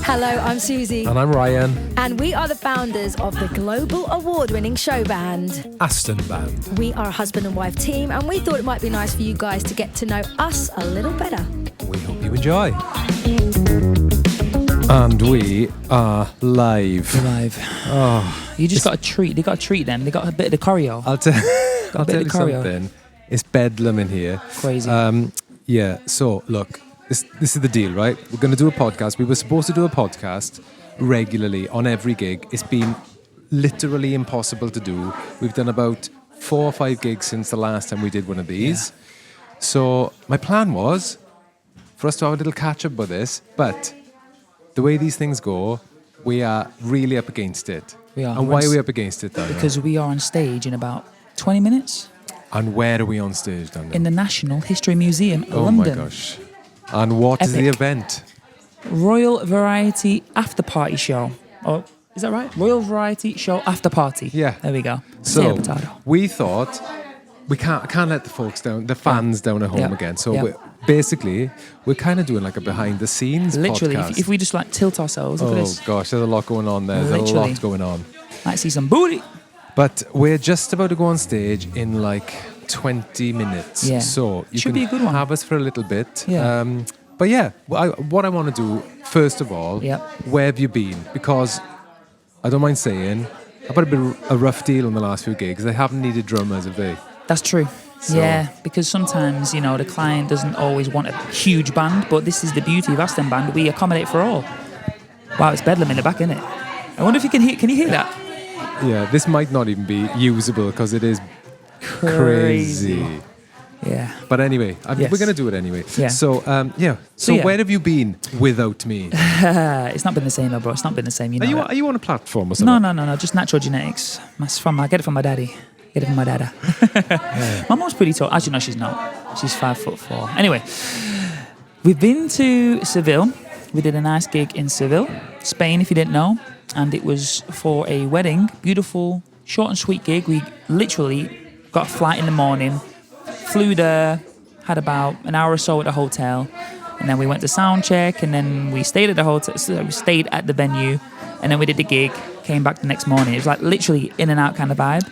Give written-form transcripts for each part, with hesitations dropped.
Hello, I'm Susie. And I'm Ryan. And we are the founders of the global award-winning show band, Aston Band. We are a husband and wife team, and we thought it might be nice for you guys to get to know us a little better. We hope you enjoy. And we are live. We're live. Oh, You just got a treat. They got a treat then. They got a bit of the choreo. I'll tell you something. It's bedlam in here. Crazy. So look, this is the deal, right? We're going to do a podcast. We were supposed to do a podcast regularly on every gig. It's been literally impossible to do. We've done about 4 or 5 gigs since the last time we did one of these. Yeah. So my plan was for us to have a little catch up with this, but the way these things go, we are really up against it. We are. And why are we up against it, Daniel? Because we are on stage in about 20 minutes. And where are we on stage, Daniel? In the National History Museum, London. Oh my gosh. And what is the event? Royal Variety After Party Show. Oh, is that right? Royal Variety Show After Party. Yeah. There we go. So we thought we can't let the folks down, the fans down at home again. So we're kind of doing like a behind the scenes literally, podcast. if we just like tilt ourselves, look at this. Oh gosh, there's a lot going on there. There's a lot going on. Might see some booty. But we're just about to go on stage in like 20 minutes. Yeah. So you Should can be a good one. have us for a little bit. Yeah. But yeah, what I want to do, first of all, where have you been? Because I don't mind saying, I've had a rough deal on the last few gigs. They haven't needed drummers, have they? That's true. So. Yeah, because sometimes, the client doesn't always want a huge band, but this is the beauty of Aston Band. We accommodate for all. Wow, it's bedlam in the back, isn't it? I wonder if you can hear that? Yeah, this might not even be usable because it is crazy. Yeah. But anyway, we're going to do it anyway. Yeah. So, where have you been without me? It's not been the same, though, bro. It's not been the same. Are you on a platform or something? No. Just natural genetics. I get it from my daddy. Get it from my dada. My mom's pretty tall. Actually, no, she's not. She's 5'4". Anyway, we've been to Seville. We did a nice gig in Seville, Spain, if you didn't know. And it was for a wedding. Beautiful, short and sweet gig. We literally got a flight in the morning, flew there, had about an hour or so at the hotel, and then we went to sound check, and then we stayed at the hotel. So we stayed at the venue, and then we did the gig. Came back the next morning. It was like literally in and out kind of vibe.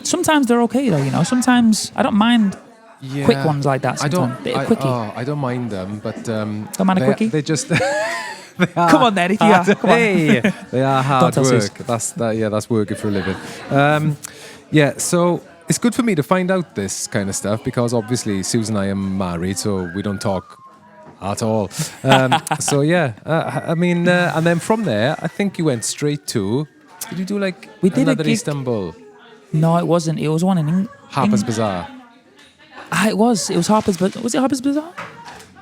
Sometimes they're okay though, Sometimes I don't mind quick ones like that. Sometimes. I don't mind them, but don't mind a quickie. They just. Come on, then, if you are. Come on. They are hard work. That's working for a living. So it's good for me to find out this kind of stuff because obviously Susan and I are married, so we don't talk at all. And then from there, I think you went straight to. Did you do another Istanbul? No, it wasn't. It was one in Harper's Bazaar. It was. It was Harper's Bazaar. Was it Harper's Bazaar?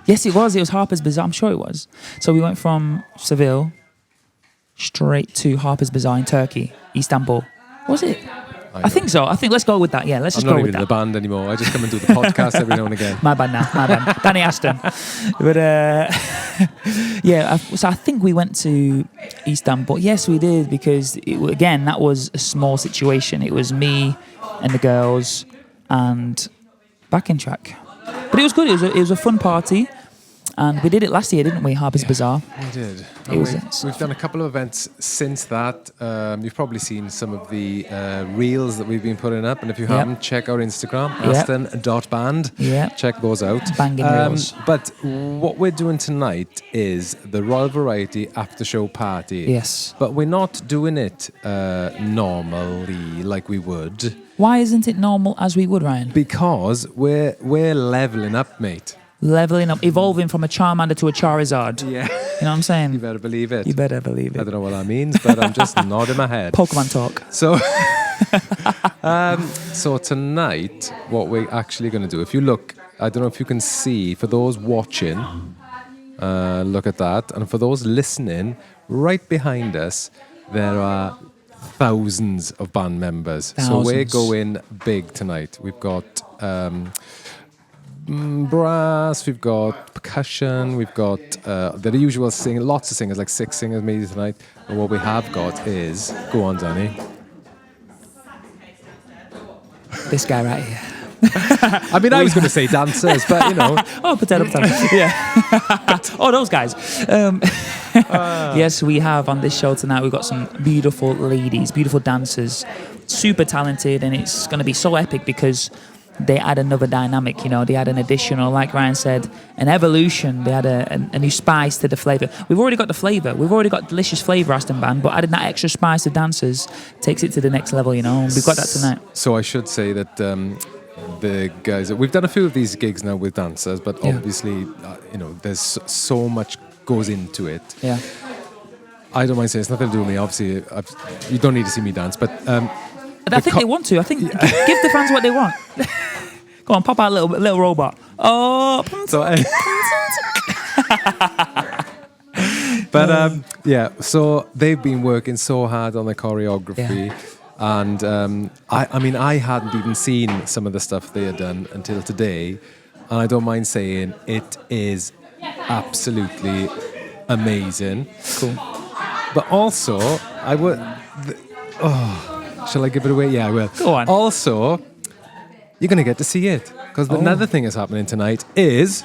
Yes, it was. It was Harper's Bazaar. I'm sure it was. So we went from Seville straight to Harper's Bazaar in Turkey, Istanbul. Was it? I think so. Let's go with that. Yeah, let's just go with that. I'm not even in the band anymore. I just come and do the podcast every now and again. My bad now. My bad. Danny Aston. But so I think we went to Istanbul. Yes, we did because that was a small situation. It was me and the girls and backing track. But it was good. It was a fun party. And we did it last year, didn't we? Harper's Bazaar. We did. We've done a couple of events since that. You've probably seen some of the reels that we've been putting up. And if you haven't, check our Instagram, aston.band. Yeah. Check those out. Banging reels. But what we're doing tonight is the Royal Variety After Show Party. Yes. But we're not doing it normally like we would. Why isn't it normal as we would, Ryan? Because we're leveling up, mate. Leveling up, evolving from a Charmander to a Charizard. Yeah. You know what I'm saying? You better believe it. You better believe it. I don't know what that means, but I'm just nodding my head. Pokemon talk. So, so tonight, what we're actually going to do, if you look, I don't know if you can see, for those watching, look at that. And for those listening, right behind us, there are thousands of band members. So we're going big tonight. We've got brass, we've got percussion, we've got the usual singing, lots of singers, like 6 singers maybe tonight. And what we have got is, go on, Danny. This guy right here. I mean, I was going to say dancers, but you know. Oh, potato. Yeah. Oh, those guys. Yes, we have on this show tonight. We've got some beautiful ladies, beautiful dancers, super talented, and it's going to be so epic because they add another dynamic, you know. They add an additional, like Ryan said, an evolution. They add a new spice to the flavour. We've already got the flavour. We've already got delicious flavour, Aston Band, but adding that extra spice of dancers takes it to the next level, you know. And we've got that tonight. So I should say that the guys, we've done a few of these gigs now with dancers, but obviously, you know, there's so much goes into it. Yeah. I don't mind saying it's nothing to do with me. Obviously, you don't need to see me dance, but I think they want to. I think give the fans what they want. Go on, pop out a little robot. Oh. So, but yeah, so they've been working so hard on the choreography, and I mean, I hadn't even seen some of the stuff they had done until today, and I don't mind saying it is absolutely amazing. Cool. But also, I would. Shall I give it away? Yeah, I will. Go on. Also, you're going to get to see it. Because another thing that's happening tonight is...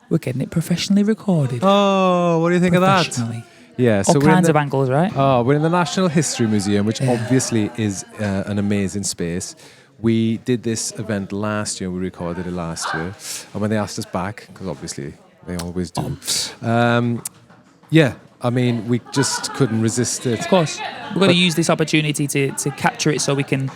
We're getting it professionally recorded. Oh, what do you think of that? Professionally. Yeah, so all kinds of angles, right? Oh, we're in the National History Museum, which obviously is an amazing space. We did this event last year. We recorded it last year. And when they asked us back, because obviously they always do. Yeah, I mean, we just couldn't resist it. Of course. We've got to use this opportunity to capture it so we can,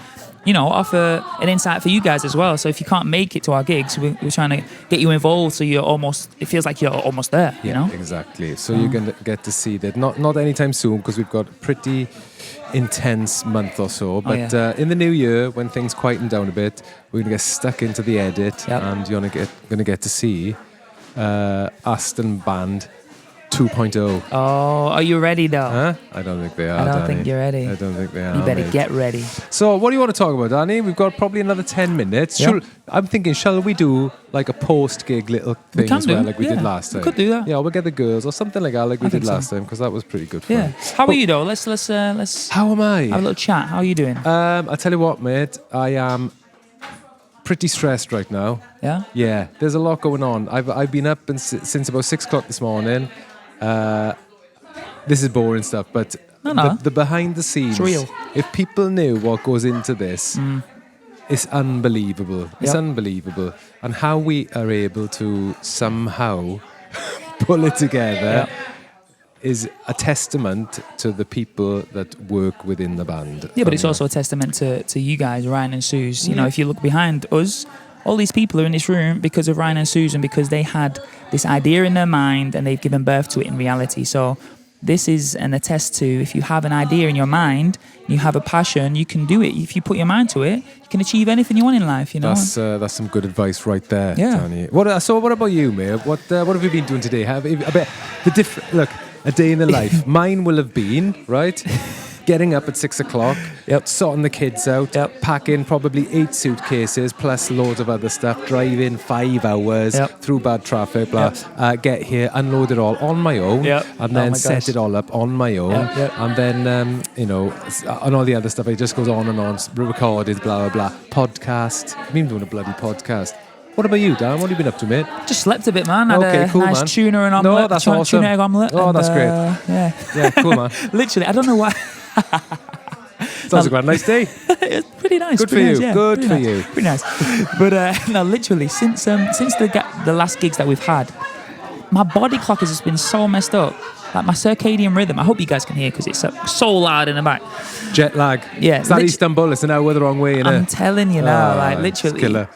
you know, offer an insight for you guys as well. So if you can't make it to our gigs, we're trying to get you involved so it feels like you're almost there, you know? Exactly. So you're going to get to see that. Not anytime soon, because we've got a pretty intense month or so. But in the new year, when things quieten down a bit, we're going to get stuck into the edit and you're going to get to see Aston Band 2.0. Oh, are you ready though? Huh? I don't think they are. I don't think you're ready. I don't think they are. You better mate. get ready. So, what do you want to talk about, Danny? We've got probably another 10 minutes. Yep. I'm thinking, shall we do like a post-gig little thing as well, like we did last time? We could do that. Yeah, we'll get the girls or something like that, like we did last time, because that was pretty good fun. Yeah. How are you though? Let's. How am I? Have a little chat. How are you doing? I tell you what, mate. I am pretty stressed right now. Yeah. Yeah. There's a lot going on. I've been up since about 6 o'clock this morning. This is boring stuff, but the behind the scenes, it's real. If people knew what goes into this, it's unbelievable. It's unbelievable. And how we are able to somehow pull it together is a testament to the people that work within the band. Yeah, but it's also a testament to you guys, Ryan and Suze. You know, if you look behind us, all these people are in this room because of Ryan and Susan, because they had this idea in their mind and they've given birth to it in reality. So this is an attest to, if you have an idea in your mind, you have a passion, you can do it. If you put your mind to it, you can achieve anything you want in life, you know? That's some good advice right there, Danny. What about you, mate? What have you been doing today? Look, a day in the life. Mine will have been, right? Getting up at 6 o'clock, sorting the kids out, packing probably 8 suitcases plus loads of other stuff, driving 5 hours through bad traffic, get here, unload it all on my own, and then set it all up on my own, and then, you know, and all the other stuff, it just goes on and on, recorded, blah, blah, blah. Podcast. I've been doing a bloody podcast. What about you, Dan? What have you been up to, mate? Just slept a bit, man. Had okay, cool, nice man. tuna and omelette. No, that's awesome. Tuna egg omelette. Oh, and, that's great. Yeah, cool, man. Literally, I don't know why. Sounds like a nice day. It's pretty nice. Good pretty for nice, you. yeah, Good pretty for nice. you. Pretty nice. But no, literally, since the last gigs that we've had, my body clock has just been so messed up. Like my circadian rhythm. I hope you guys can hear because it's so loud in the back. Jet lag. Yeah, it's not Istanbul. It's an hour the wrong way. I'm telling you now, like It's literally. killer.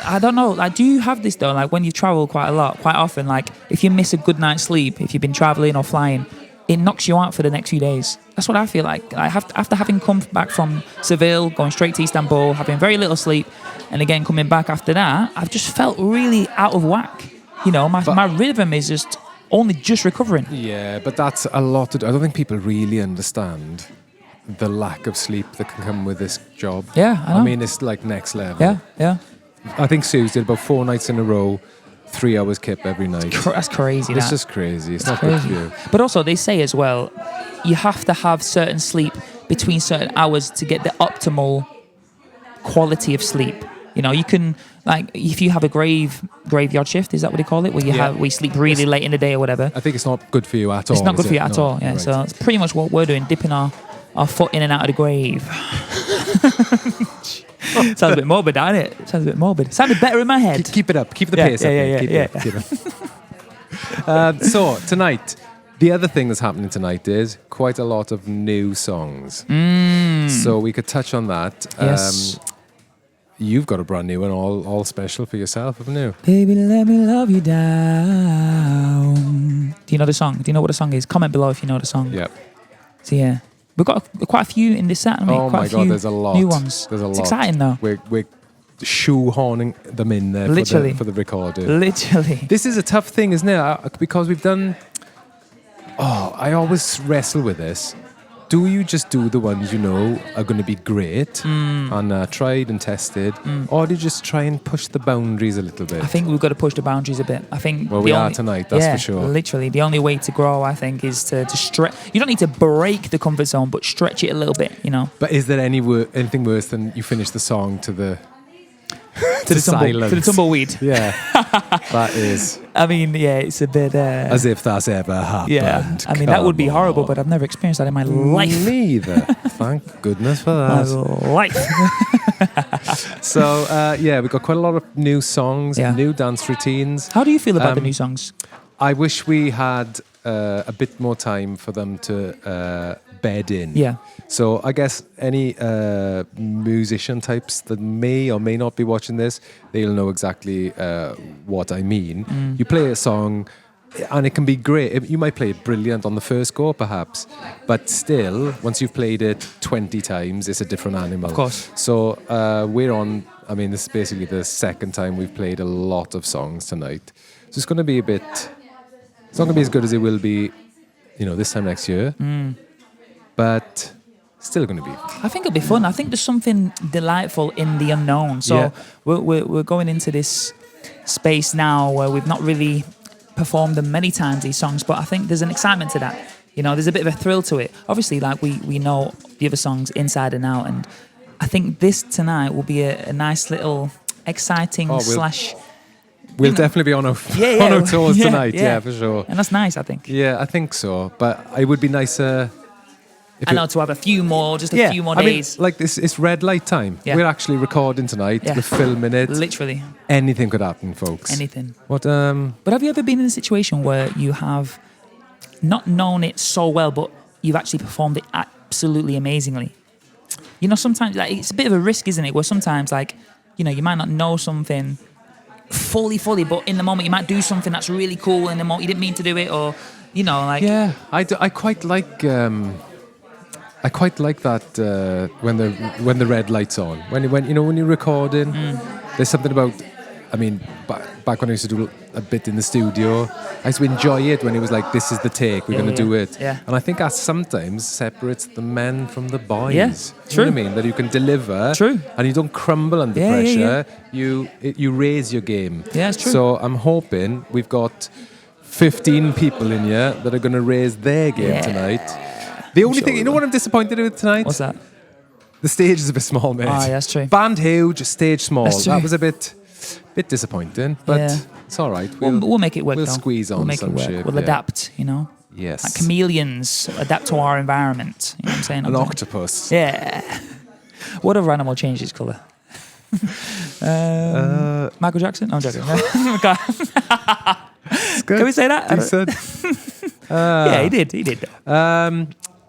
I don't know. Like, do you have this though? Like when you travel quite often, like if you miss a good night's sleep, if you've been traveling or flying, it knocks you out for the next few days. That's what I feel like. After having come back from Seville, going straight to Istanbul, having very little sleep, and again coming back after that, I've just felt really out of whack. You know, my rhythm is just only just recovering. Yeah, but that's a lot to do. I don't think people really understand the lack of sleep that can come with this job. Yeah, I know. I mean, it's like next level. Yeah. I think Suze did about 4 nights in a row, 3 hours kip every night. That's crazy. It's just crazy. It's not good for you. But also, they say as well, you have to have certain sleep between certain hours to get the optimal quality of sleep. You know, you can, like, if you have a graveyard shift, is that what they call it? Where we sleep really late in the day or whatever. I think it's not good for you at all. It's not good is for you it? at No. all. Yeah. Right. So it's pretty much what we're doing, dipping our foot in and out of the grave. Sounds a bit morbid, doesn't it? Sounds a bit morbid. Sounded better in my head. Keep it up. Keep the pace up. Yeah. Keep it up. So tonight, the other thing that's happening tonight is quite a lot of new songs. So we could touch on that. Yes. You've got a brand new one, all special for yourself, haven't you? Baby, let me love you down. Do you know the song? Do you know what the song is? Comment below if you know the song. Yeah. So yeah, we've got quite a few in this set. Oh quite my a God, few there's a lot. new ones. There's a lot. It's exciting though. We're shoehorning them in there Literally. for the recording. Literally. This is a tough thing, isn't it? Because we've done... Oh, I always wrestle with this. Do you just do the ones you know are going to be great and tried and tested, or do you just try and push the boundaries a little bit? I think we've got to push the boundaries a bit. I think Well, we are tonight, that's for sure. Literally, the only way to grow, I think, is to stretch. You don't need to break the comfort zone, but stretch it a little bit. You know. But is there anything worse than you finish the song to the silence? To the tumbleweed. Yeah, that is I mean, yeah, it's a bit. as if that's ever happened. Yeah, I mean that would be horrible, but I've never experienced that in my life. Neither. Thank goodness for My that. life. So we've got quite a lot of new songs, Yeah. new dance routines. How do you feel about the new songs? I wish we had a bit more time for them to bed in. Yeah. So I guess any musician types that may or may not be watching this, they'll know exactly what I mean. You play a song and it can be great. You might play it brilliant on the first go, perhaps, but still, once you've played it 20 times, it's a different animal. Of course. So this is basically the second time we've played a lot of songs tonight. So it's going to be it's not going to be as good as it will be, this time next year, but still going to be. I think it'll be fun. I think there's something delightful in the unknown. So we're going into this space now where we've not really performed them many times, these songs, but I think there's an excitement to that. There's a bit of a thrill to it. Obviously, like we know the other songs inside and out, and I think this tonight will be a nice little exciting slash... We'll definitely be on our toes tonight, yeah, for sure. And that's nice, I think. Yeah, I think so. But it would be nicer... to have a few more days. I mean, like this, it's red light time. Yeah. We're actually recording tonight. Yeah. We're filming it. Literally. Anything could happen, folks. Anything. What? But have you ever been in a situation where you have not known it so well, but you've actually performed it absolutely amazingly? Sometimes it's a bit of a risk, isn't it? Where sometimes, you might not know something fully, but in the moment you might do something that's really cool, and the moment you didn't mean to do it, or Yeah, I quite like. I quite like that when the red light's on. When you're recording, there's something about. I mean, back when I used to do a bit in the studio, I used to enjoy it when it was like, this is the take, we're going to do it. Yeah. And I think that sometimes separates the men from the boys. Yeah, You true. know what I mean? That you can deliver. True. And you don't crumble under Yeah, pressure. yeah. You raise your game. Yeah, it's true. So I'm hoping we've got 15 people in here that are going to raise their game tonight. The only thing, what I'm disappointed with tonight? What's that? The stage is a bit small, mate. Oh, yeah, that's true. Band huge, stage small. That's true. That was a bit disappointing, but it's all right. We'll make it work. We'll though. squeeze on We'll make some it work. shit. We'll adapt. Yes. Like chameleons adapt to our environment. You know what I'm saying? An octopus. Yeah. What other animal changed its colour? Michael Jackson? No, I'm joking. Can we say that? Decent. Yeah, he did.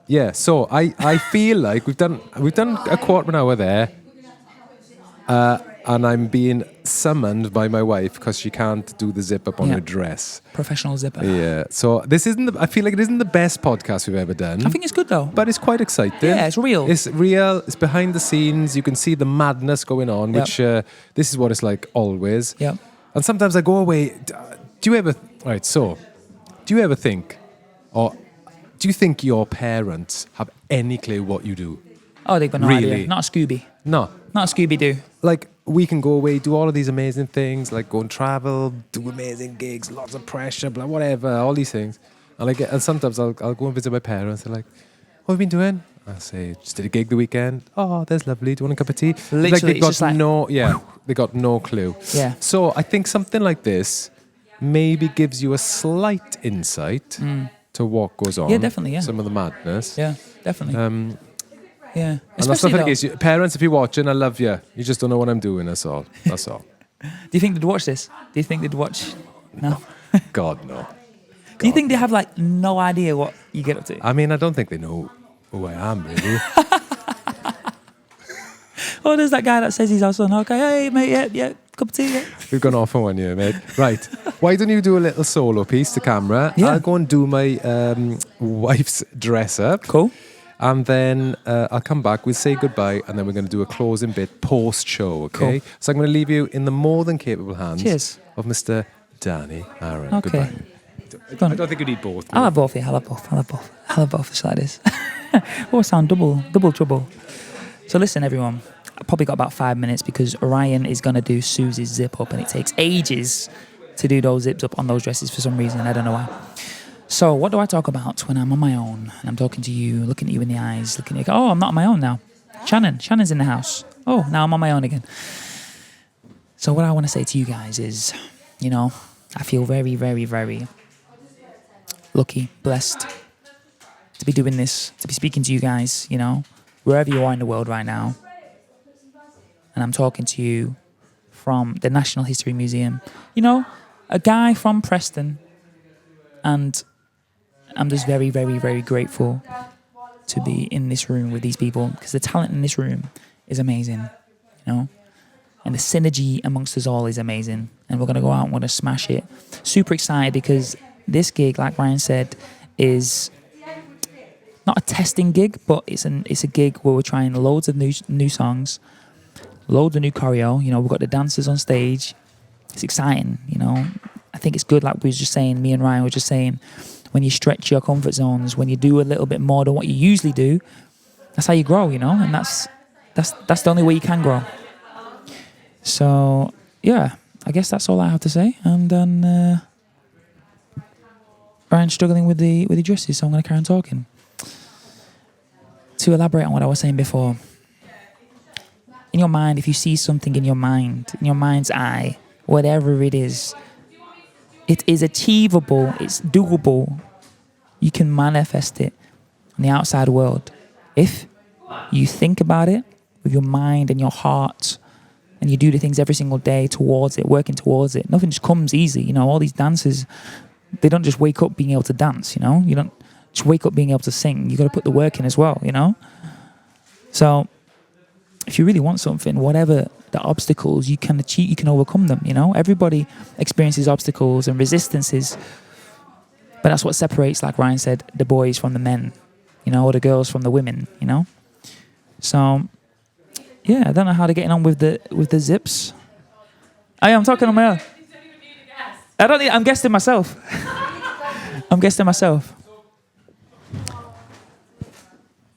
Yeah. So I feel like we've done a quarter of an hour there. And I'm being summoned by my wife because she can't do the zip up on her dress. Professional zipper. Yeah. So I feel like it isn't the best podcast we've ever done. I think it's good though. But it's quite exciting. Yeah, it's real. It's real. It's behind the scenes. You can see the madness going on, which this is what it's like always. Yeah. And sometimes I go away. Do you ever think, or do you think your parents have any clue what you do? Oh, they've got no Really? idea. Not a Scooby. No. Not a Scooby-Doo. Like, we can go away, do all of these amazing things, like go and travel, do amazing gigs, lots of pressure, blah, whatever, all these things. And sometimes I'll go and visit my parents. They're like, "What have you been doing?" I say, just did a gig the weekend. Oh, there's lovely. Do you want a cup of tea? Literally, they it's just got like- they got no clue. Yeah. So I think something like this maybe gives you a slight insight to what goes on. Yeah, definitely, yeah. Some of the madness. Yeah, definitely. Yeah. And that's Especially nothing though, against you. Parents, if you're watching, I love you. You just don't know what I'm doing, that's all. That's all. do you think they'd watch this? Do you think they'd watch? No. God, no. Do you think they have like no idea what you get up to? I mean, I don't think they know who I am, really. Oh, there's that guy that says he's our son. Okay, hey mate, yeah, cup of tea. Yeah. We've gone off on one year, mate. Right. Why don't you do a little solo piece to camera? Yeah. I'll go and do my wife's dress up. Cool. And then I'll come back, we'll say goodbye, and then we're going to do a closing bit post-show, okay? Cool. So I'm going to leave you in the more than capable hands Cheers. of Mr. Danny Aaron. Okay. Goodbye. Go on. I don't think you need both. I'll have both. Yeah, I'll have both. It's like this. Oh, I sound double trouble. So listen, everyone. I probably got about 5 minutes because Orion is going to do Susie's zip up, and it takes ages to do those zips up on those dresses for some reason. I don't know why. So what do I talk about when I'm on my own and I'm talking to you, looking at you in the eyes, looking at you? Oh, I'm not on my own now. Shannon's in the house. Oh, now I'm on my own again. So what I want to say to you guys is, you know, I feel very, very, very lucky, blessed to be doing this, to be speaking to you guys, you know, wherever you are in the world right now. And I'm talking to you from the National History Museum. You know, a guy from Preston. And I'm just very, very, very grateful to be in this room with these people because the talent in this room is amazing, you know? And the synergy amongst us all is amazing. And we're going to go out and we're going to smash it. Super excited because this gig, like Ryan said, is not a testing gig, but it's a gig where we're trying loads of new songs, loads of new choreo. You know, we've got the dancers on stage. It's exciting, you know? I think it's good, like we were just saying, me and Ryan were just saying, when you stretch your comfort zones, when you do a little bit more than what you usually do, that's how you grow, you know? And that's the only way you can grow. So, yeah, I guess that's all I have to say. And then Ryan's struggling with the dresses, so I'm going to carry on talking. To elaborate on what I was saying before, in your mind, if you see something in your mind's eye, whatever it is achievable, it's doable. You can manifest it in the outside world. If you think about it with your mind and your heart, and you do the things every single day towards it, working towards it, nothing just comes easy. You know, all these dancers, they don't just wake up being able to dance, you know? You don't just wake up being able to sing. You got to put the work in as well, you know? So if you really want something, whatever the obstacles, you can achieve, you can overcome them, you know? Everybody experiences obstacles and resistances, but that's what separates, like Ryan said, the boys from the men, you know, or the girls from the women, you know? So, yeah, I don't know how to get on with the zips. I'm talking on my own. I'm guessing myself.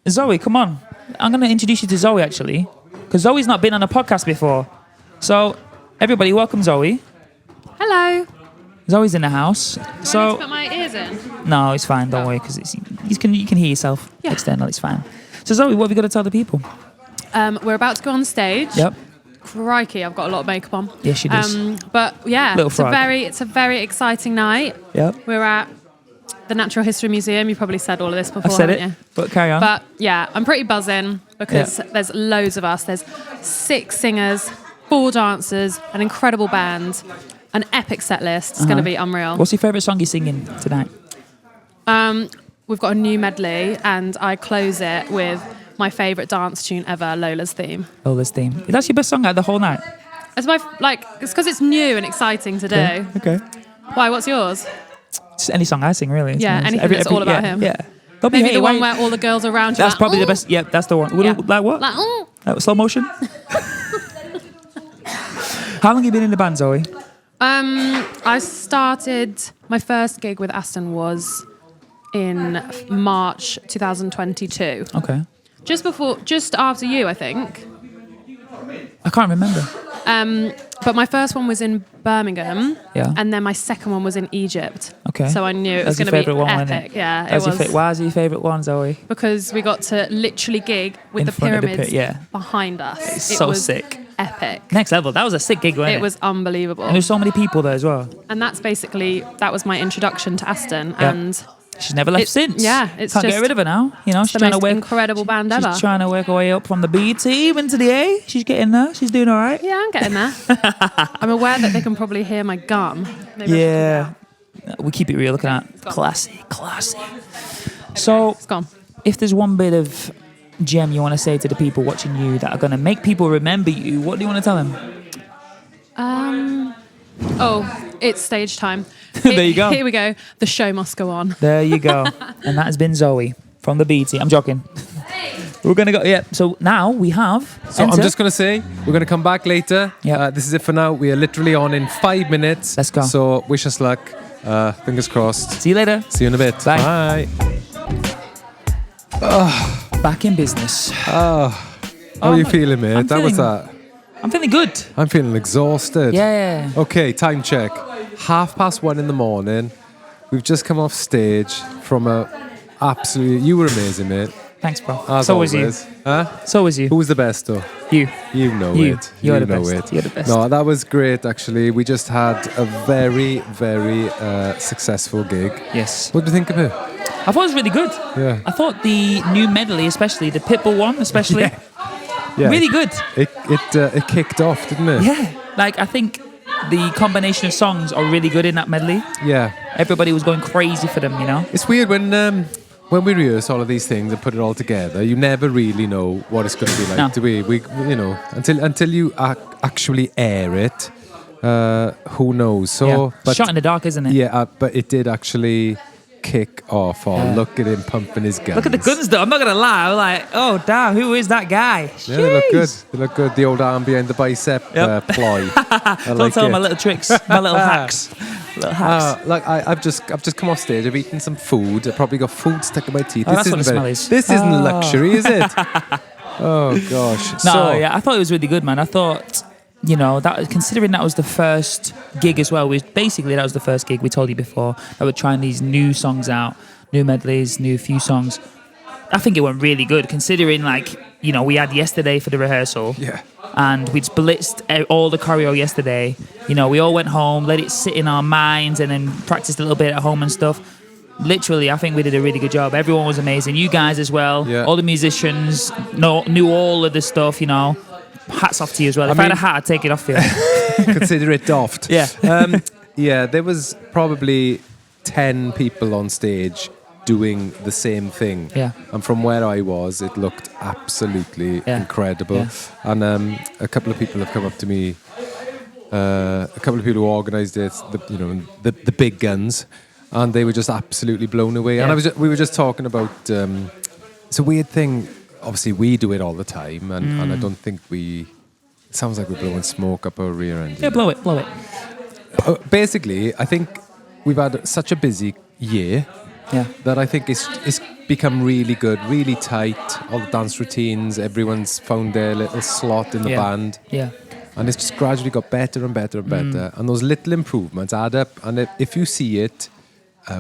Zoe, come on. I'm going to introduce you to Zoe, actually. Because Zoe's not been on a podcast before. So, everybody, welcome Zoe. Hello. Zoe's in the house. Do I need So, to put my ears in? no, it's fine. Don't worry, because you can hear yourself external. It's fine. So, Zoe, what have you got to tell the people? We're about to go on stage. Yep. Crikey, I've got a lot of makeup on. Yes, she does. But yeah, Little frog. it's a very exciting night. Yep. We're at the Natural History Museum. You probably said all of this before, I've said haven't it, you? but carry on. But yeah, I'm pretty buzzing because there's loads of us. There's 6 singers, 4 dancers, an incredible band, an epic set list. It's going to be unreal. What's your favourite song you're singing tonight? We've got a new medley, and I close it with my favourite dance tune ever, Lola's Theme. Lola's Theme. That's your best song out the whole night? It's it's because it's new and exciting to do. Okay. Why? What's yours? Just any song I sing, really. Yeah, anything that's all about him. Yeah. Maybe the one where all the girls are around you. That's like, probably the "Ooh." best. Yeah, that's the one. Yeah. Like what? Like, "Ooh." Slow motion? How long have you been in the band, Zoe? I started, my first gig with Aston was in March 2022. Okay. Just after you, I think. I can't remember. But my first one was in Birmingham, Yeah. and then my second one was in Egypt. Okay. So I knew it was That's going your to be favourite one, wasn't epic. it? Yeah, it was. Why is it your favourite one, Zoe? Because we got to literally gig with In the front of the pyramids yeah. behind us. It's It so was sick. epic. Next level. That was a sick gig, wasn't it? It was unbelievable. And there's so many people there as well. And that was my introduction to Aston. Yeah. And She's never left since. Yeah, it's Can't just get rid of her now. You know, she's the trying to most work. incredible band ever. She's trying to work her way up from the B team into the A. She's getting there. She's doing all right. Yeah, I'm getting there. I'm aware that they can probably hear my gum. Maybe I should Yeah. We keep it real. Look at that. Classy. So, It's gone. if there's one bit of gem you want to say to the people watching you that are going to make people remember you, what do you want to tell them? It's stage time. There you go. Here we go. The show must go on. There you go. And that has been Zoe from the B team. I'm joking. We're going to go. Yeah. So now we have. So I'm just going to say, we're going to come back later. Yeah. This is it for now. We are literally on in 5 minutes. Let's go. So wish us luck. Fingers crossed. See you later. See you in a bit. Bye. Bye. Back in business. How are you feeling, mate? How was that? I'm feeling good. I'm feeling exhausted. Yeah. Okay, time check. 1:30 in the morning. We've just come off stage from a absolutely. You were amazing, mate. Thanks, bro. As So was you. always. Huh? So was you. Who was the best, though? You. You know You. it. You're you the know best. it. You're the best. No, that was great, actually. We just had a very, very successful gig. Yes. What do you think of it? I thought it was really good. Yeah. I thought the new medley, especially the Pitbull one, especially, Yeah. really good. It kicked off, didn't it? Yeah. Like, I think the combination of songs are really good in that medley. Yeah. Everybody was going crazy for them, you know? It's weird when we rehearse all of these things and put it all together, you never really know what it's going to be like, No. do we? We, you know, until you actually air it, who knows? So, Yeah. but Shot in the dark, isn't it? yeah, but it did actually kick off. Oh, Yeah. look at him pumping his guns. Look at the guns, though. I'm not going to lie. I'm like, oh, damn, who is that guy? Yeah, they look good. Jeez. They look good. The old arm behind the bicep Yep. ploy. I Don't like tell it. my little tricks, my little hacks. Little hacks. Like I've just come off stage. I've eaten some food. I probably got food stuck in my teeth. Oh, that's what the isn't smell is. This isn't Oh. luxury, is it? Oh gosh. No, So, yeah, I thought it was really good, man. I thought, you know, that considering that was the first gig as well, that was the first gig we told you before that we're trying these new songs out, new medleys, new few songs. I think it went really good considering, like, you know, we had yesterday for the rehearsal. Yeah. And we'd blitzed all the choreo yesterday. You know, we all went home, let it sit in our minds, and then practiced a little bit at home and stuff. Literally, I think we did a really good job. Everyone was amazing. You guys as well. Yeah. All the musicians knew all of the stuff, you know. Hats off to you as well. If I had a hat, I'd take it off you. Consider it doffed. Yeah. Yeah, there was probably 10 people on stage doing the same thing. Yeah. And from where I was, it looked absolutely Yeah. incredible. Yeah. And a couple of people have come up to me, a couple of people who organised it, the big guns, and they were just absolutely blown away. Yeah. And we were just talking about, it's a weird thing. Obviously, we do it all the time, and I don't think it sounds like we're blowing smoke up our rear end. Yeah, blow it. Basically, I think we've had such a busy year Yeah. that I think it's become really good, really tight. All the dance routines, everyone's found their little slot in the band. Yeah. And it's just gradually got better and better and better. And those little improvements add up. And if you see it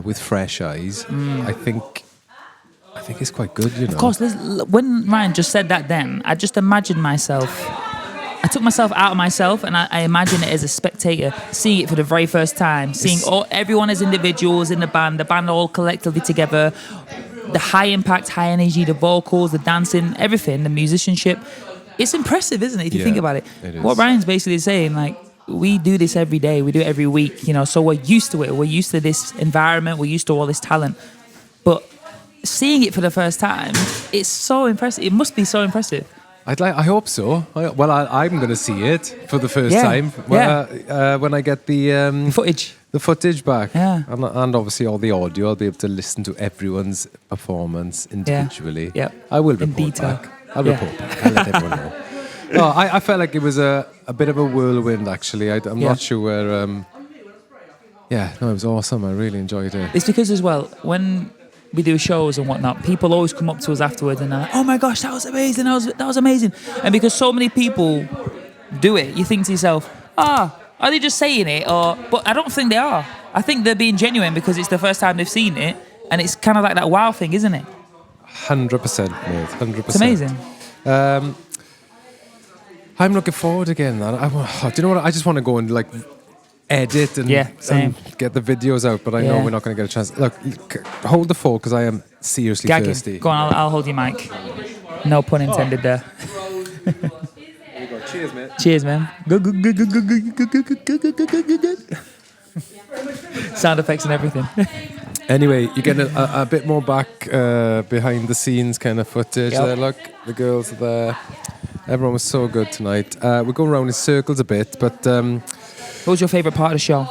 with fresh eyes, I think it's quite good, you know. Of course, when Ryan just said that then, I just imagined myself... I took myself out of myself and I imagine it as a spectator, seeing it for the very first time, seeing everyone as individuals in the band all collectively together, the high impact, high energy, the vocals, the dancing, everything, the musicianship. It's impressive, isn't it, if you think about it? It is. What Ryan's basically saying, like, we do this every day, we do it every week, you know, so we're used to it, we're used to this environment, we're used to all this talent. But seeing it for the first time, it's so impressive. It must be so impressive. I hope so. I'm going to see it for the first Yeah. time when I get the footage back. Yeah. And obviously all the audio. I'll be able to listen to everyone's performance individually. Yeah. I will In report detail. back. I'll Yeah. report back. I'll let everyone know. No, I felt like it was a bit of a whirlwind, actually. I'm not sure where... it was awesome. I really enjoyed it. It's because as well, when we do shows and whatnot, people always come up to us afterwards and they're like, oh my gosh, that was amazing, that was amazing. And because so many people do it, you think to yourself, are they just saying it? But I don't think they are. I think they're being genuine because it's the first time they've seen it, and it's kind of like that wow thing, isn't it? 100%, mate. 100%. It's amazing. I'm looking forward again, man. Do you know what? I just want to go and like edit and, same. and get the videos out, but I know we're not going to get a chance. Look, hold the fort because I am seriously thirsty. Go on, I'll hold your mic. No pun intended there. There you go. Cheers, mate. Cheers, man. Sound effects and everything. Anyway, you're getting a bit more back behind the scenes kind of footage there. Look, the girls are there. Everyone was so good tonight. We're going around in circles a bit, but... what was your favourite part of the show?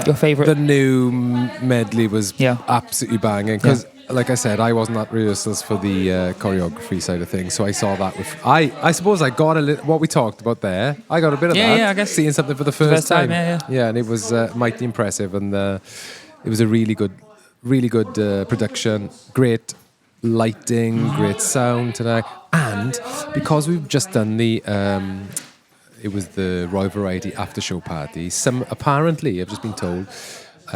Your favourite? The new medley was absolutely banging. Because, like I said, I wasn't at rehearsals for the choreography side of things, so I saw that with... I suppose I got what we talked about there. I got a bit of that. Yeah, I guess. Seeing something for the first time. Yeah, and it was mighty impressive, and it was a really good production. Great lighting, great sound tonight. And because we've just done the... it was the Royal Variety after show party. Apparently, I've just been told,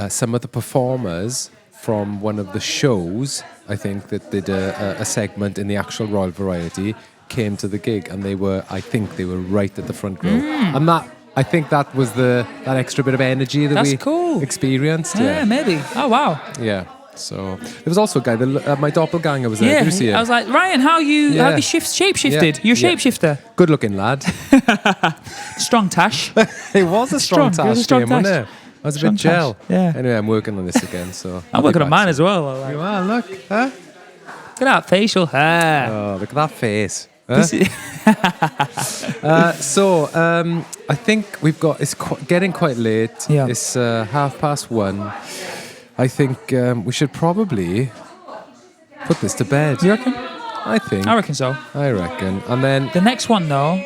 some of the performers from one of the shows, I think, that did a segment in the actual Royal Variety, came to the gig, and I think they were right at the front row. And I think that was that extra bit of energy that we experienced. Yeah, maybe. Oh, wow. Yeah. So there was also a guy, my doppelganger was there. Yeah, Did you see him? I was like, Ryan, how have you shape-shifted? Yeah. You're a shapeshifter. Good looking lad. Strong tash. It was a strong tash. It was a strong game, tash. wasn't it? I was a bit gel. Yeah. Anyway, I'm working on this again. So I'm working on mine as well. You are, look. Huh? Look at that facial hair. Oh, look at that face. Huh? I think it's getting quite late. Yeah. It's 1:30. I think we should probably put this to bed. You reckon? I think. I reckon so. I reckon. And then... The next one, though...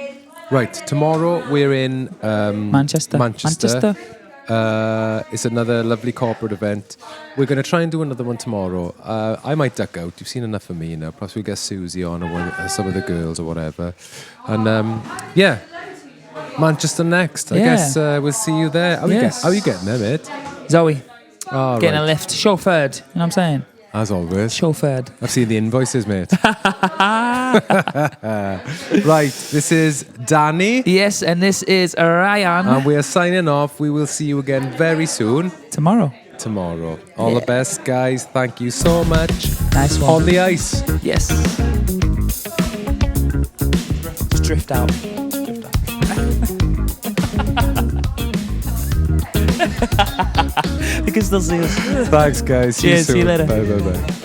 Right, tomorrow we're in... Manchester. It's another lovely corporate event. We're going to try and do another one tomorrow. I might duck out. You've seen enough of me now. Perhaps we'll get Susie on or some of the girls or whatever. And Manchester next. I guess we'll see you there. How are you getting there, mate? Zoe. Oh, getting a lift. Chauffeured. You know what I'm saying? As always. Chauffeured. I've seen the invoices, mate. Right, this is Danny. Yes, and this is Ryan. And we are signing off. We will see you again very soon. Tomorrow. All the best, guys. Thank you so much. Nice one. On the ice. Yes. Just drift out. You can still see us. Thanks, guys. Cheers. See you later. Bye.